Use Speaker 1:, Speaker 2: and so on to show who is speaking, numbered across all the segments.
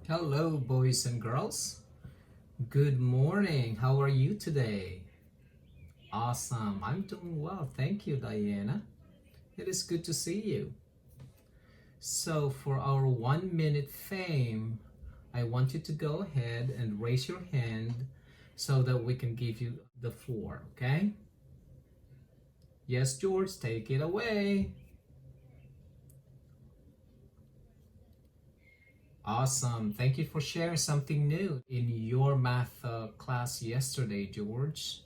Speaker 1: Hello, boys and girls. Good morning. How are you today? Awesome. I'm doing well. Thank you, Diana. It is good to see you. So, for our 1 minute fame, I want you to go ahead and raise your hand so that we can give you the floor, okay? Yes, George, take it away. Awesome. Thank you for sharing something new in your math class yesterday, George.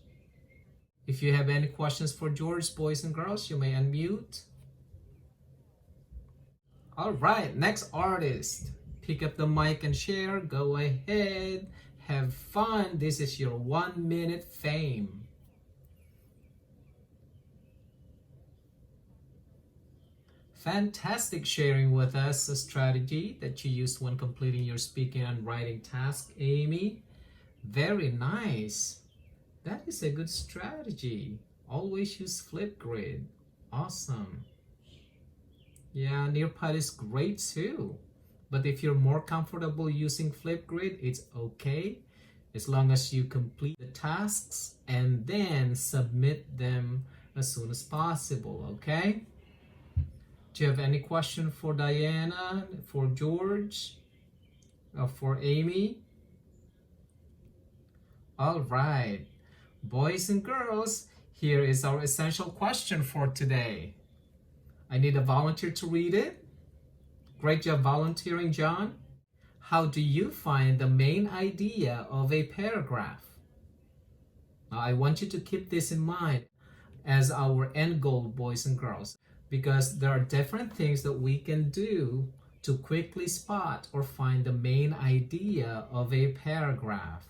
Speaker 1: If you have any questions for George, boys and girls, you may unmute. All right, next artist. Pick up the mic and share. Go ahead. Have fun. This is your 1 minute fame. Fantastic sharing with us a strategy that you used when completing your speaking and writing task, Amy. Very nice. That is a good strategy. Always use Flipgrid. Awesome. Yeah, Nearpod is great too. But if you're more comfortable using Flipgrid, it's okay. As long as you complete the tasks and then submit them as soon as possible, okay? Do you have any question for Diana, for George, or for Amy? All right, boys and girls, here is our essential question for today. I need a volunteer to read it. Great job volunteering, John. How do you find the main idea of a paragraph? Now, I want you to keep this in mind as our end goal, boys and girls, because there are different things that we can do to quickly spot or find the main idea of a paragraph.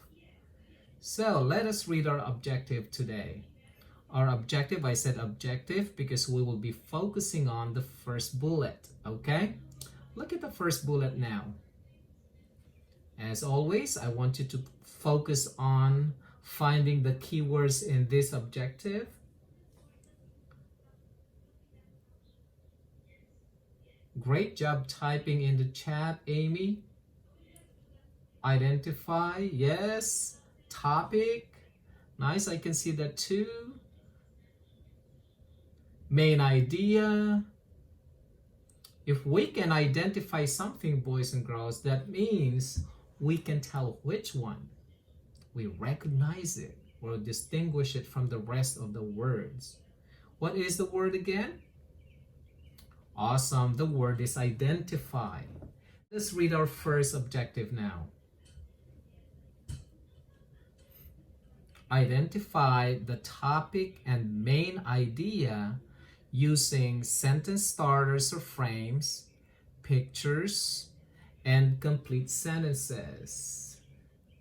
Speaker 1: So let us read our objective today. Our objective, I said objective because we will be focusing on the first bullet, okay? Look at the first bullet now. As always, I want you to focus on finding the keywords in this objective. Great job typing in the chat, Amy. Identify, yes. Topic, nice, I can see that too. Main idea. If we can identify something, boys and girls, that means we can tell which one. We recognize it or distinguish it from the rest of the words. What is the word again? Awesome, the word is identify. Let's read our first objective now. Identify the topic and main idea using sentence starters or frames, pictures, and complete sentences.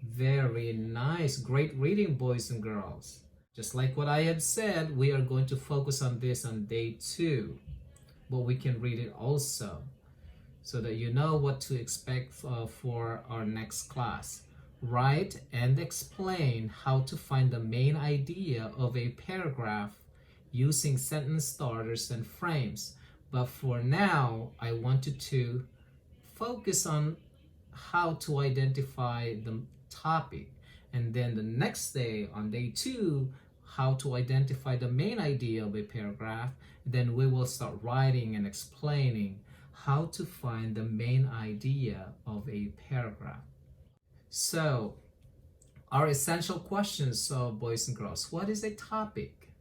Speaker 1: Very nice. Great reading, boys and girls. Just like what I had said, we are going to focus on this on day 2. But we can read it also so that you know what to expect for our next class. Write and explain how to find the main idea of a paragraph using sentence starters and frames. But for now, I want you to focus on how to identify the topic. And then the next day, on day 2, how to identify the main idea of a paragraph. Then we will start writing and explaining how to find the main idea of a paragraph. So, our essential questions, boys and girls, what is a topic?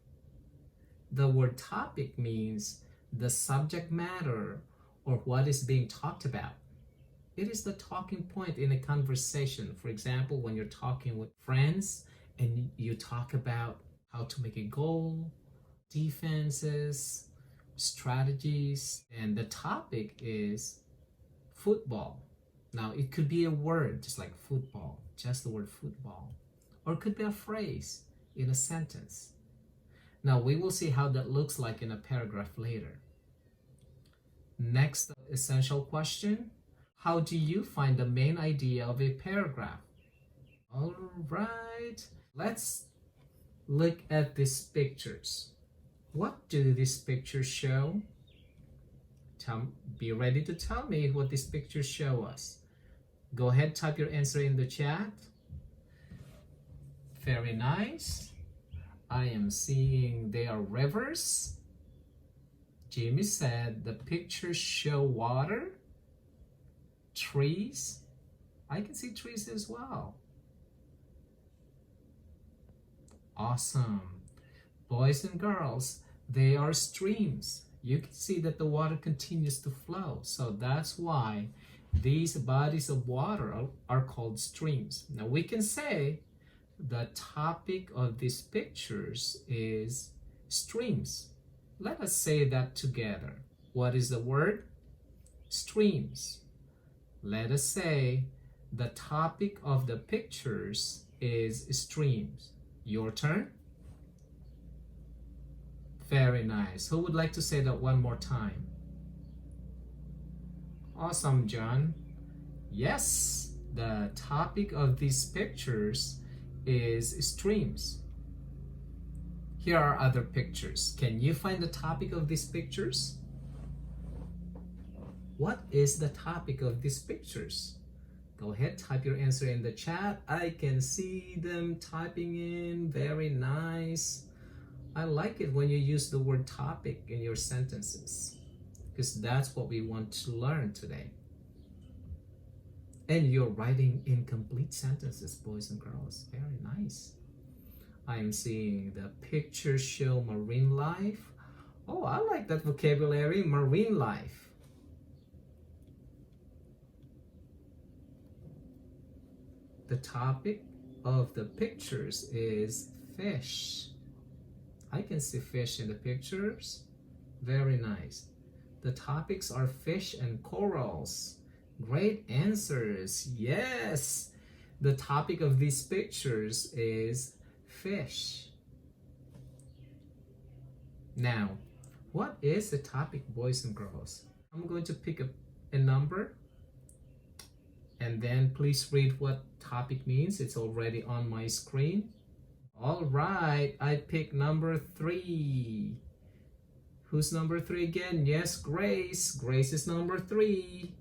Speaker 1: The word topic means the subject matter or what is being talked about. It is the talking point in a conversation. For example, when you're talking with friends and you talk about how to make a goal, defenses, strategies, and the topic is football. Now, it could be a word, just like football, just the word football, or it could be a phrase in a sentence. Now, we will see how that looks like in a paragraph later. Next essential question, how do you find the main idea of a paragraph? All right, let's look at these pictures. What do these pictures show? Be ready to tell me what these pictures show us. Go ahead, type your answer in the chat. Very nice. I am seeing they are rivers. Jimmy said the pictures show water, trees. I can see trees as well. Awesome. Boys and girls, they are streams. You can see that the water continues to flow. So that's why these bodies of water are called streams. Now we can say the topic of these pictures is streams. Let us say that together. What is the word? Streams. Let us say the topic of the pictures is streams. Your turn. Very nice. Who would like to say that one more time? Awesome, John. Yes, the topic of these pictures is streams. Here are other pictures. Can you find the topic of these pictures? What is the topic of these pictures? Go ahead, type your answer in the chat. I can see them typing in. Very nice. I like it when you use the word topic in your sentences, because that's what we want to learn today. And you're writing incomplete sentences, boys and girls. Very nice. I'm seeing the pictures show marine life. Oh, I like that vocabulary, marine life. The topic of the pictures is fish. I can see fish in the pictures. Very nice. The topics are fish and corals. Great answers. Yes. The topic of these pictures is fish. Now, what is the topic, boys and girls? I'm going to pick a number, and then please read what topic means. It's already on my screen. All right, I picked number 3. Who's number 3 again? Yes, Grace. Grace is number 3.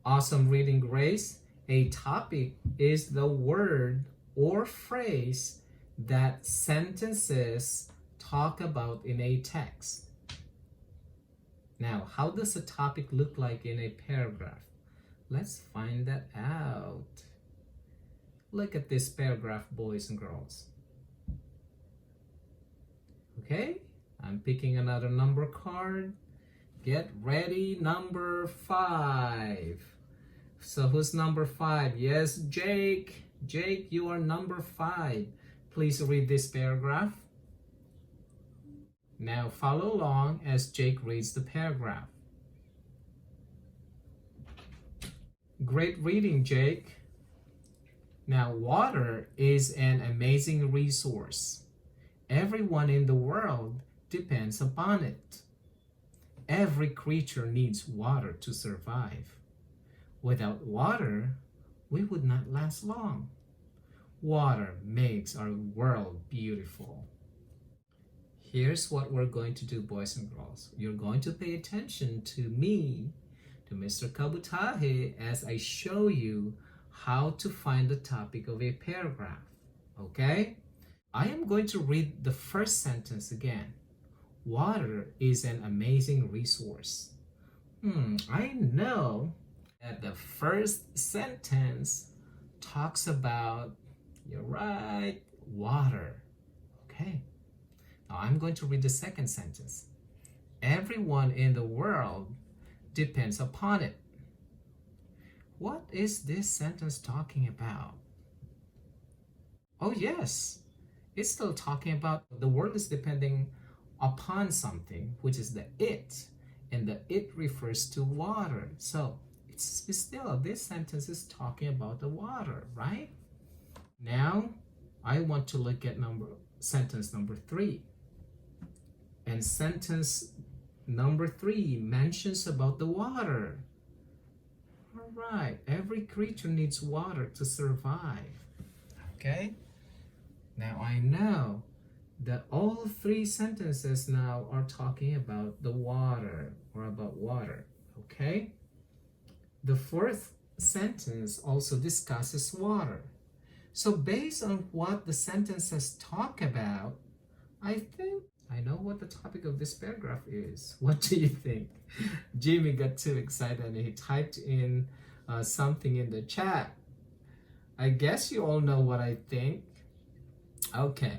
Speaker 1: Awesome reading, Grace. A topic is the word or phrase that sentences talk about in a text. Now, how does a topic look like in a paragraph? Let's find that out. Look at this paragraph, boys and girls. Okay, I'm picking another number card. Get ready, number 5. So who's number 5? Yes, Jake. Jake, you are number 5. Please read this paragraph. Now follow along as Jake reads the paragraph. Great reading, Jake. Now, water is an amazing resource. Everyone in the world depends upon it. Every creature needs water to survive. Without water, we would not last long. Water makes our world beautiful. Here's what we're going to do, boys and girls. You're going to pay attention to me, to Mr. Kabutahe, as I show you how to find the topic of a paragraph. Okay? I am going to read the first sentence again. Water is an amazing resource. I know that the first sentence talks about, you're right, water. Okay. Now I'm going to read the second sentence. Everyone in the world depends upon it. What is this sentence talking about? Oh yes, it's still talking about the world is depending upon something, which is the it, and the it refers to water. So it's still, this sentence is talking about the water, right? Now I want to look at sentence number 3. And sentence number 3 mentions about the water. All right, every creature needs water to survive. Okay, now I know that all three sentences now are talking about the water or about water. Okay? The fourth sentence also discusses water. So based on what the sentences talk about, I think I know what the topic of this paragraph is. What do you think? Jimmy got too excited and he typed in something in the chat. I guess you all know what I think. Okay.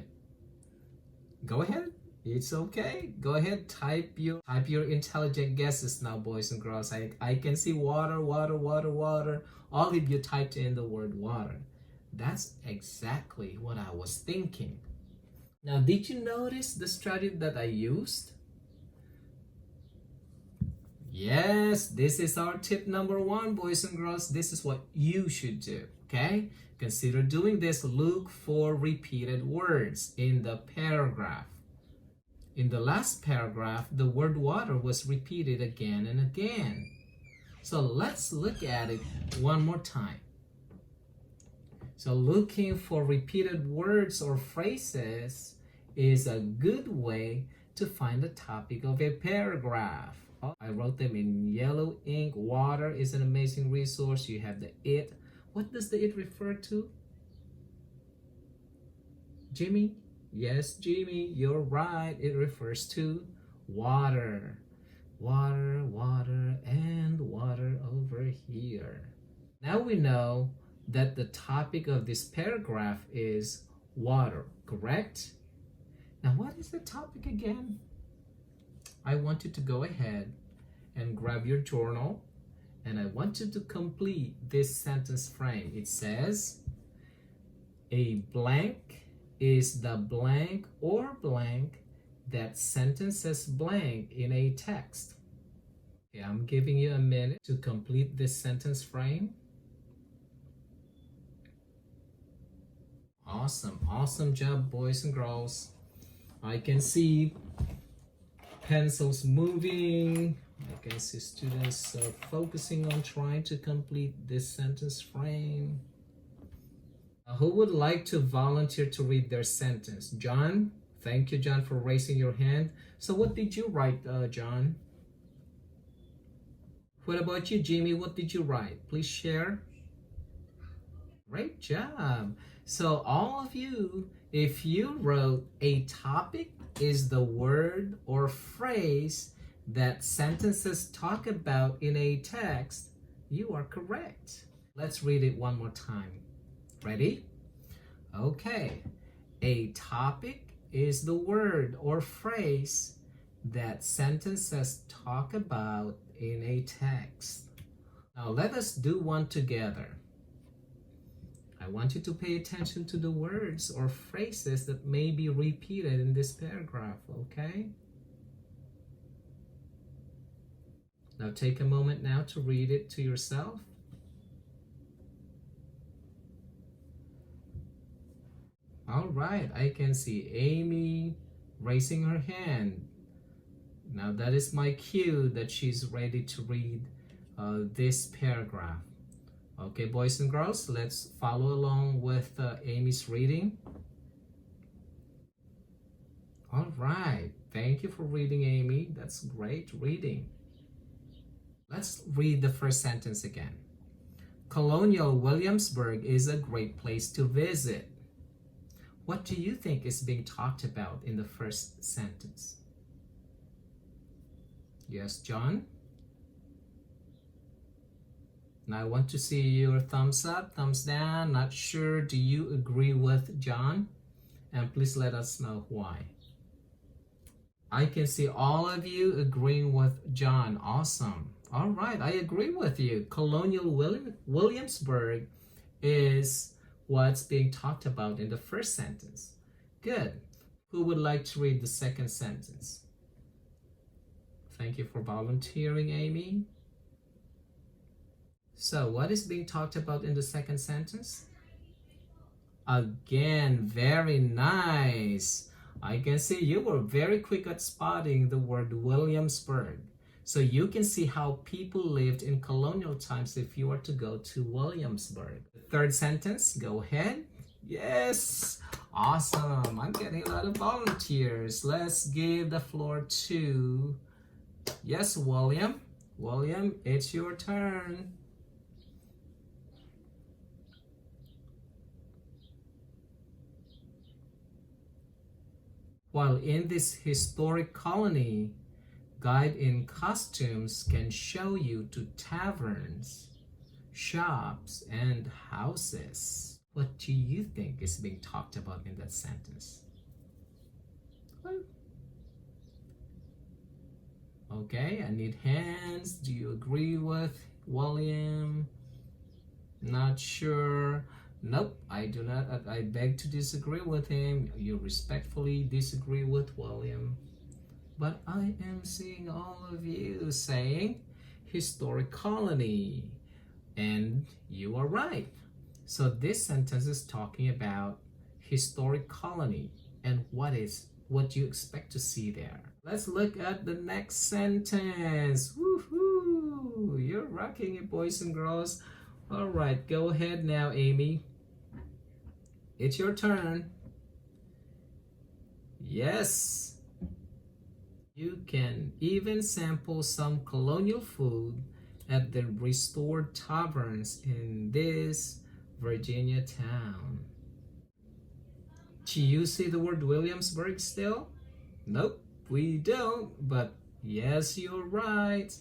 Speaker 1: Go ahead. It's okay. Go ahead. Type your intelligent guesses now, boys and girls. I can see water, water, water, water. All of you typed in the word water. That's exactly what I was thinking. Now, did you notice the strategy that I used? Yes, this is our tip number one, boys and girls. This is what you should do, okay? Consider doing this. Look for repeated words in the paragraph. In the last paragraph, the word water was repeated again and again. So let's look at it one more time. So looking for repeated words or phrases is a good way to find the topic of a paragraph. I wrote them in yellow ink. Water is an amazing resource. You have the it. What does the it refer to? Jimmy? Yes, Jimmy, you're right. It refers to water. Water, water, and water over here. Now we know that the topic of this paragraph is water, correct? Now, what is the topic again? I want you to go ahead and grab your journal and I want you to complete this sentence frame. It says, a blank is the blank or blank that sentences blank in a text. Okay, I'm giving you a minute to complete this sentence frame. Awesome job, boys and girls. I can see pencils moving. I can see students focusing on trying to complete this sentence frame. Who would like to volunteer to read their sentence? John? Thank you, John, for raising your hand. So what did you write, John? What about you, Jimmy? What did you write? Please share. Great job. So all of you, if you wrote a topic is the word or phrase that sentences talk about in a text, you are correct. Let's read it one more time. Ready? Okay. A topic is the word or phrase that sentences talk about in a text. Now let us do one together. I want you to pay attention to the words or phrases that may be repeated in this paragraph, okay? Now take a moment now to read it to yourself. All right, I can see Amy raising her hand. Now that is my cue that she's ready to read this paragraph. Okay, boys and girls, let's follow along with Amy's reading. All right, thank you for reading, Amy. That's great reading. Let's read the first sentence again. Colonial Williamsburg is a great place to visit. What do you think is being talked about in the first sentence? Yes, John? Now I want to see your thumbs up, thumbs down. Not sure. Do you agree with John? And please let us know why. I can see all of you agreeing with John. Awesome. All right, I agree with you. Colonial Williamsburg is what's being talked about in the first sentence. Good. Who would like to read the second sentence? Thank you for volunteering, Amy. So, what is being talked about in the second sentence? Again, very nice. I can see you were very quick at spotting the word Williamsburg. So you can see how people lived in colonial times if you were to go to Williamsburg. The third sentence, go ahead. Yes, Awesome. I'm getting a lot of volunteers. Let's give the floor to, yes, William. William, it's your turn. While in this historic colony, guide in costumes can show you to taverns, shops, and houses. What do you think is being talked about in that sentence? Okay, I need hands. Do you agree with William? Not sure. Nope, I do not. I beg to disagree with him. You respectfully disagree with William. But I am seeing all of you saying historic colony. And you are right. So this sentence is talking about historic colony and what you expect to see there. Let's look at the next sentence. Woohoo! You're rocking it, boys and girls. All right, go ahead now, Amy. It's your turn. Yes. You can even sample some colonial food at the restored taverns in this Virginia town. Do you see the word Williamsburg still? Nope, we don't, but yes, you're right.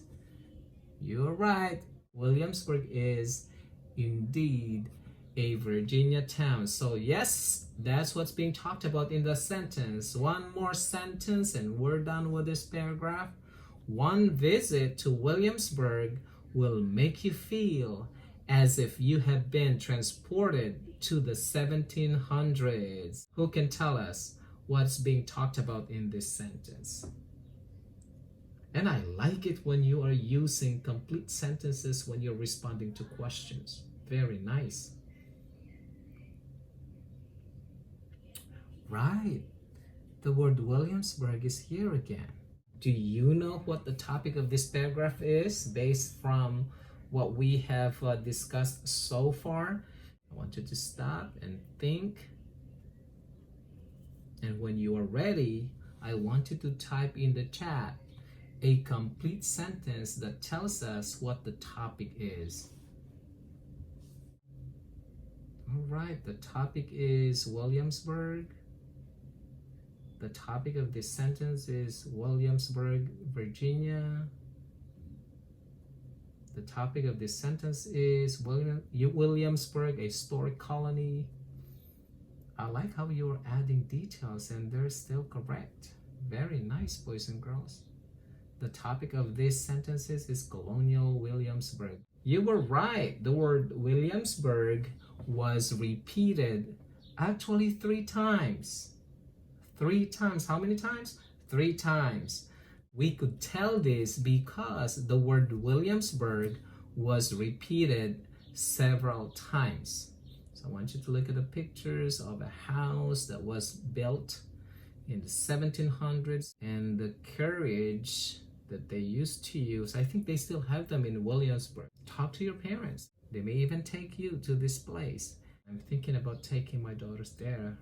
Speaker 1: You're right. Williamsburg is indeed a Virginia town. So yes, that's what's being talked about in the sentence. One more sentence and we're done with this paragraph. One visit to Williamsburg will make you feel as if you have been transported to the 1700s. Who can tell us what's being talked about in this sentence? And I like it when you are using complete sentences when you're responding to questions. Very nice. Right. The word Williamsburg is here again. Do you know what the topic of this paragraph is based from what we have discussed so far? I want you to stop and think. And when you are ready, I want you to type in the chat a complete sentence that tells us what the topic is. All right, the topic is Williamsburg. The topic of this sentence is Williamsburg, Virginia. The topic of this sentence is Williamsburg, a historic colony. I like how you're adding details and they're still correct. Very nice, boys and girls. The topic of this sentences is colonial Williamsburg. You were right. The word Williamsburg was repeated actually 3 times. 3 times. How many times? 3 times. We could tell this because the word Williamsburg was repeated several times. So I want you to look at the pictures of a house that was built in the 1700s and the carriage that they used to use. I think they still have them in Williamsburg. Talk to your parents. They may even take you to this place. I'm thinking about taking my daughters there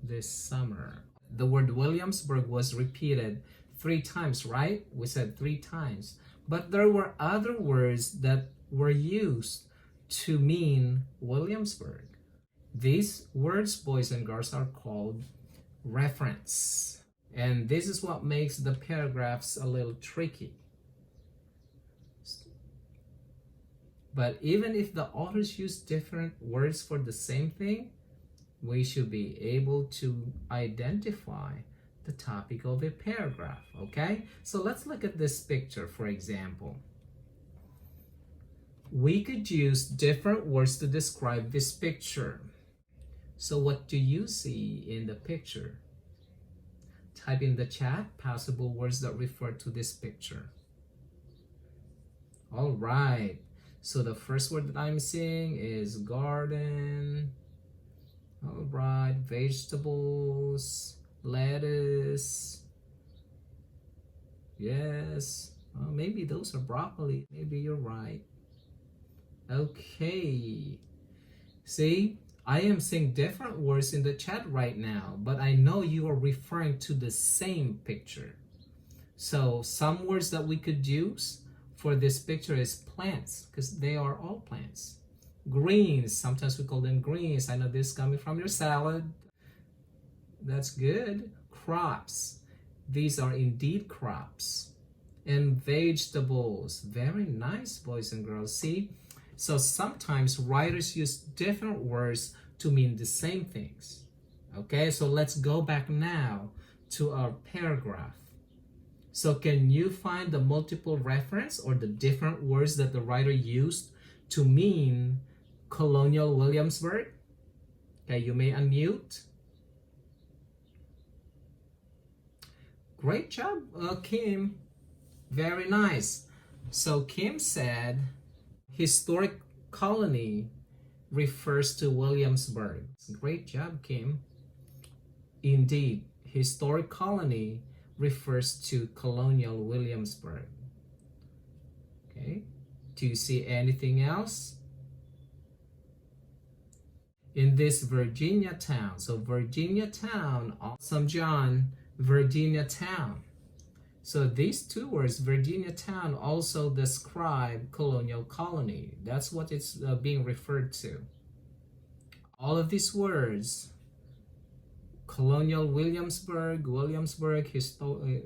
Speaker 1: this summer. The word Williamsburg was repeated 3 times, right? We said 3 times. But there were other words that were used to mean Williamsburg. These words, boys and girls, are called reference. And this is what makes the paragraphs a little tricky. But even if the authors use different words for the same thing, we should be able to identify the topic of a paragraph, okay? So let's look at this picture, for example. We could use different words to describe this picture. So what do you see in the picture? Type in the chat possible words that refer to this picture. All right. So the first word that I'm seeing is garden. All right, vegetables, lettuce. Yes, maybe those are broccoli. Maybe you're right. Okay. See, I am seeing different words in the chat right now, but I know you are referring to the same picture. So some words that we could use for this picture is plants, because they are all plants. Greens, sometimes we call them greens. I know this is coming from your salad. That's good. Crops, these are indeed crops. And vegetables, very nice, boys and girls. See, so sometimes writers use different words to mean the same things. Okay, so let's go back now to our paragraph. So can you find the multiple reference or the different words that the writer used to mean Colonial Williamsburg? Okay, you may unmute. Great job, Kim. Very nice. So Kim said historic colony refers to Williamsburg. Great job, Kim. Indeed, historic colony refers to Colonial Williamsburg. Okay, do you see anything else? In this Virginia town, so Virginia town, awesome John, Virginia town. So these two words, Virginia town, also describe colonial colony. That's what it's being referred to. All of these words, Colonial Williamsburg,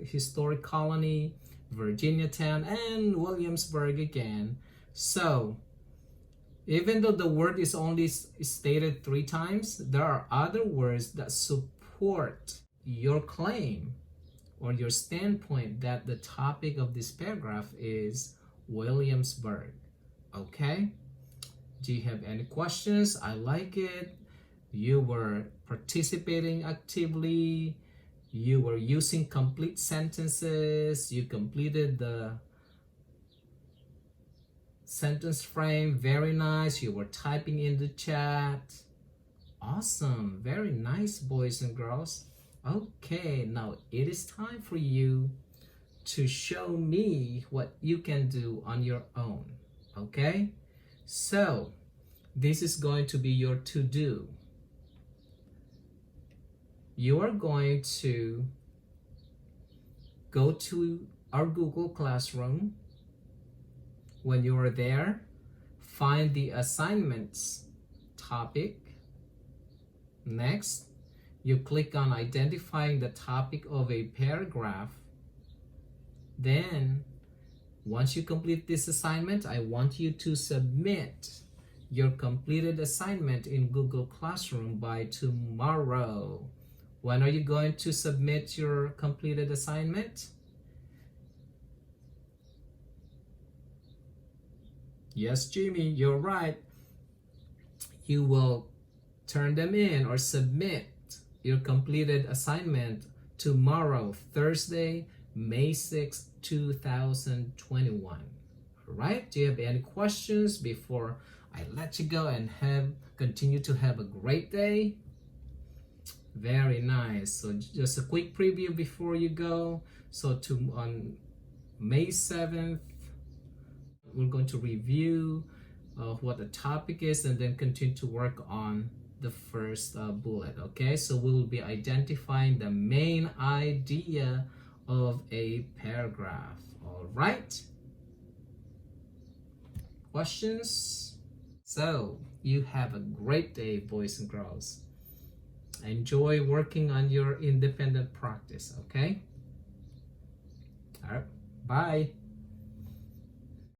Speaker 1: historic colony, Virginia town, and Williamsburg again. So even though the word is only stated 3 times, there are other words that support your claim or your standpoint that the topic of this paragraph is Williamsburg. Okay? Do you have any questions? I like it. You were participating actively. You were using complete sentences. You completed the sentence frame. Very nice. You were typing in the chat. Awesome. Very nice, boys and girls. Okay, now it is time for you to show me what you can do on your own. Okay? So, this is going to be your to-do. You are going to go to our Google Classroom. When you are there, find the assignments topic. Next, you click on identifying the topic of a paragraph. Then, once you complete this assignment, I want you to submit your completed assignment in Google Classroom by tomorrow. When are you going to submit your completed assignment? Yes, Jimmy, you're right. You will turn them in or submit your completed assignment tomorrow, Thursday, May 6, 2021. All right, do you have any questions before I let you go and continue to have a great day? Very nice. So just a quick preview before you go. So on May 7th, we're going to review what the topic is and then continue to work on the first bullet. Okay, so we will be identifying the main idea of a paragraph. All right, questions? So you have a great day, boys and girls. Enjoy working on your independent practice. Okay, all right, bye.